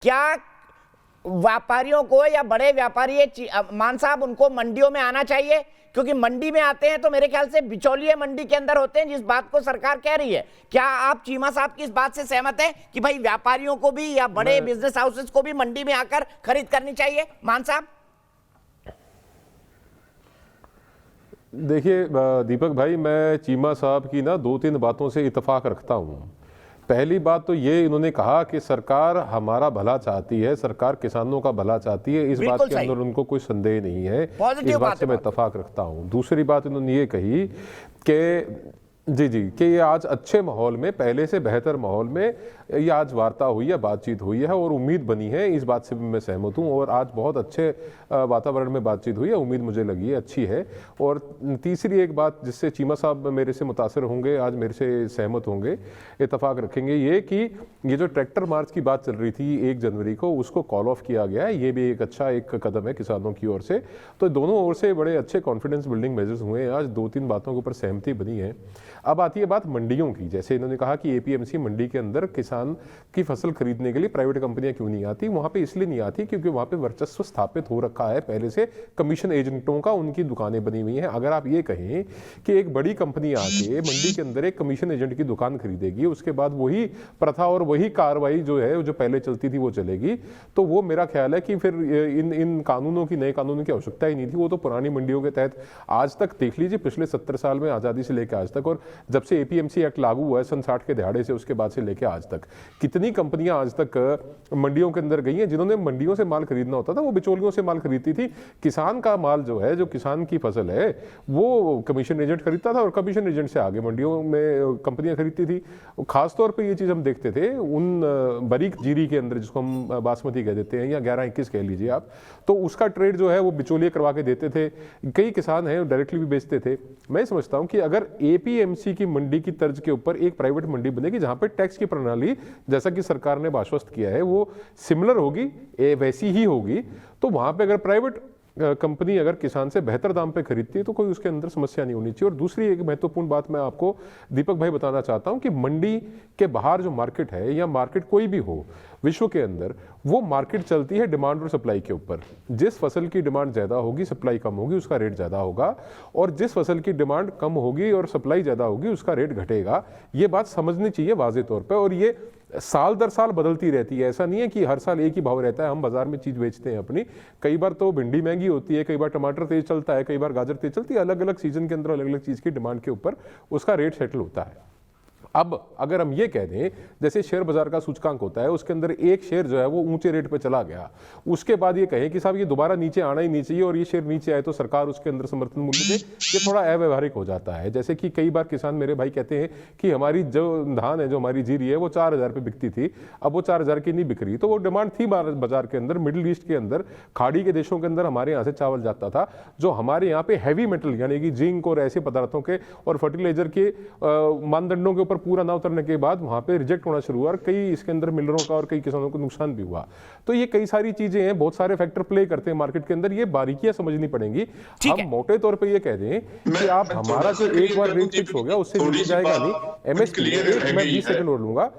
क्या व्यापारियों को या बड़े व्यापारी मान साहब उनको मंडियों में आना चाहिए? क्योंकि मंडी में आते हैं तो मेरे ख्याल से बिचौलिए मंडी के अंदर होते हैं, जिस बात को सरकार कह रही है। क्या आप चीमा साहब की इस बात से सहमत हैं कि भाई व्यापारियों को भी या बड़े बिजनेस हाउसेस को भी मंडी में आकर खरीद करनी चाहिए? मान साहब देखिए दीपक भाई, मैं चीमा साहब की ना 2-3 बातों से इत्तेफाक रखता हूँ। पहली बात तो ये इन्होंने कहा कि सरकार हमारा भला चाहती है, सरकार किसानों का भला चाहती है, इस बात के अंदर उनको कोई संदेह नहीं है, इस बात से मैं इत्तेफाक रखता हूँ। दूसरी बात इन्होंने ये कही कि कि ये आज अच्छे माहौल में, पहले से बेहतर माहौल में ये आज वार्ता हुई है, बातचीत हुई है और उम्मीद बनी है, इस बात से भी मैं सहमत हूँ। और आज बहुत अच्छे वातावरण में बातचीत हुई है, उम्मीद मुझे लगी है अच्छी है। और तीसरी एक बात जिससे चीमा साहब मेरे से मुतासर होंगे, आज मेरे से सहमत होंगे, इत्तेफाक रखेंगे, ये कि ये जो ट्रैक्टर मार्च की बात चल रही थी 1 जनवरी को, उसको कॉल ऑफ किया गया है। ये भी एक अच्छा एक कदम है किसानों की ओर से। तो दोनों ओर से बड़े अच्छे कॉन्फिडेंस बिल्डिंग मेजर्स हुए हैं। आज 2-3 बातों के ऊपर सहमति बनी है। अब आती है बात मंडियों की। जैसे इन्होंने कहा कि एपीएमसी मंडी के अंदर किसान की फसल खरीदने के लिए प्राइवेट कंपनियां क्यों नहीं आती? वहां पे इसलिए नहीं आती क्योंकि वहां पे वर्चस्व स्थापित हो रखा है पहले से, कमीशन एजेंटों का, उनकी दुकानें बनी हुई हैं। अगर आप ये कहें कि एक बड़ी कंपनी आके मंडी के अंदर एक कमीशन एजेंट की दुकान खरीदेगी, उसके बाद वही प्रथा और वही कार्रवाई जो है, जो पहले चलती थी वो चलेगी, तो वो मेरा ख्याल है कि फिर इन कानूनों की, नए कानूनों की आवश्यकता ही नहीं थी। वो तो पुरानी मंडियों के तहत आज तक देख लीजिए, पिछले 70 साल में आज़ादी से लेकर आज तक, और जब से एपीएमसी एक्ट लागू हुआ है सन 60 के दहाड़े से, उसके बाद से लेकर आज तक कितनी कंपनियां आज तक मंडियों के अंदर गई हैं। जिन्होंने मंडियों से माल खरीदना होता था वो बिचौलियों से माल खरीदती थी। किसान का माल जो है, जो किसान की फसल है, वो कमीशन एजेंट खरीदता था और कमीशन एजेंट से आगे मंडियों में कंपनियां खरीदती थी। खासतौर पर ये चीज़ हम देखते थे उन बारीक जीरी के अंदर, जिसको हम बासमती कह देते हैं या 11-21 कह लीजिए आप, तो उसका ट्रेड जो है वो बिचौलिए करवा के देते थे। कई किसान हैं डायरेक्टली भी बेचते थे। मैं समझता हूं कि अगर एपीएमसी की मंडी की तर्ज के ऊपर एक प्राइवेट मंडी बनेगी जहां पे टैक्स की प्रणाली, जैसा कि सरकार ने आश्वस्त किया है, वो सिमिलर होगी, वैसी ही होगी, तो वहां पे अगर प्राइवेट कंपनी अगर किसान से बेहतर दाम पे खरीदती है तो कोई उसके अंदर समस्या नहीं होनी चाहिए। और दूसरी एक महत्वपूर्ण बात मैं आपको दीपक भाई बताना चाहता हूं कि मंडी के बाहर जो मार्केट है, या मार्केट कोई भी हो विश्व के अंदर, वो मार्केट चलती है डिमांड और सप्लाई के ऊपर। जिस फसल की डिमांड ज्यादा होगी, सप्लाई कम होगी, उसका रेट ज्यादा होगा, और जिस फसल की डिमांड कम होगी और सप्लाई ज्यादा होगी, उसका रेट घटेगा। ये बात समझनी चाहिए वाज़ेह तौर पर, और ये साल दर साल बदलती रहती है। ऐसा नहीं है कि हर साल एक ही भाव रहता है। हम बाजार में चीज बेचते हैं अपनी, कई बार तो भिंडी महंगी होती है, कई बार टमाटर तेज चलता है, कई बार गाजर तेज चलती है। अलग अलग सीजन के अंदर अलग अलग चीज की डिमांड के ऊपर उसका रेट सेटल होता है। अब अगर हम ये कह दें, जैसे शेयर बाजार का सूचकांक होता है, उसके अंदर एक शेयर जो है वो ऊंचे रेट पे चला गया, उसके बाद ये कहें कि साहब ये दोबारा नीचे आना ही नहीं चाहिए और ये शेयर नीचे आए तो सरकार उसके अंदर समर्थन मूल्य दे, ये थोड़ा अव्यवहारिक हो जाता है। जैसे कि कई बार किसान मेरे भाई कहते हैं कि हमारी जो धान है, जो हमारी जीरी है, वो 4000 पे बिकती थी, अब वो 4000 की नहीं बिक रही। तो वो डिमांड थी बाजार के अंदर, मिडिल ईस्ट के अंदर, खाड़ी के देशों के अंदर हमारे यहाँ से चावल जाता था, जो हमारे यहाँ पे हैवी मेटल यानी कि जिंक और ऐसे पदार्थों के और फर्टिलाइजर के मानदंडों के ऊपर पूरा ना उतरने के बाद वहां पे रिजेक्ट होना शुरू हुआ और कई इसके अंदर मिलरों का और कई किसानों को नुकसान भी हुआ। तो ये कई सारी चीजें हैं, बहुत सारे फैक्टर प्ले करते हैं मार्केट के अंदर, ये बारीकियां समझनी पड़ेंगी। हम मोटे तौर पे ये कह दें कि आप हमारा जो एक बार रेट फिक्स हो गया उससे नीचे जाएगा नहीं। एमएसपी, मैं 20 सेकंड और लूंगा,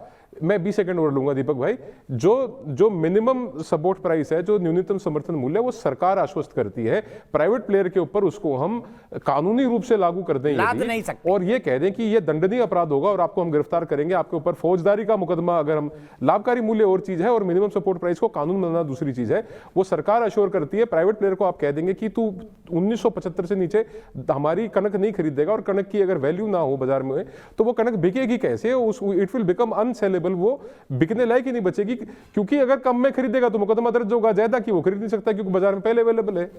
मैं 20 सेकंड और लूंगा दीपक भाई। जो मिनिमम सपोर्ट प्राइस है, जो न्यूनतम समर्थन मूल्य है, वो सरकार आश्वस्त करती है। प्राइवेट प्लेयर के ऊपर उसको हम कानूनी रूप से लागू कर दें नहीं सकते और ये कह दें कि ये दंडनीय अपराध होगा और आपको हम गिरफ्तार करेंगे, आपके ऊपर फौजदारी का मुकदमा। अगर हम लाभकारी मूल्य और चीज है और मिनिमम सपोर्ट प्राइस को कानून बनाना दूसरी चीज है, वो सरकार अश्योर करती है। प्राइवेट प्लेयर को आप कह देंगे कि तू 1975 से नीचे हमारी कनक नहीं खरीदेगा और कनक की अगर वैल्यू ना हो बाजार में तो वो कनक बिकेगी कैसे? इट विल बिकम अनसेलेबल, वो बिकने लायक ही नहीं बचेगी, क्योंकि अगर कम में खरीदेगा तो मुकदमा दर्ज होगा, ज्यादा की वो खरीद नहीं सकता क्योंकि बाजार में पहले अवेलेबल है।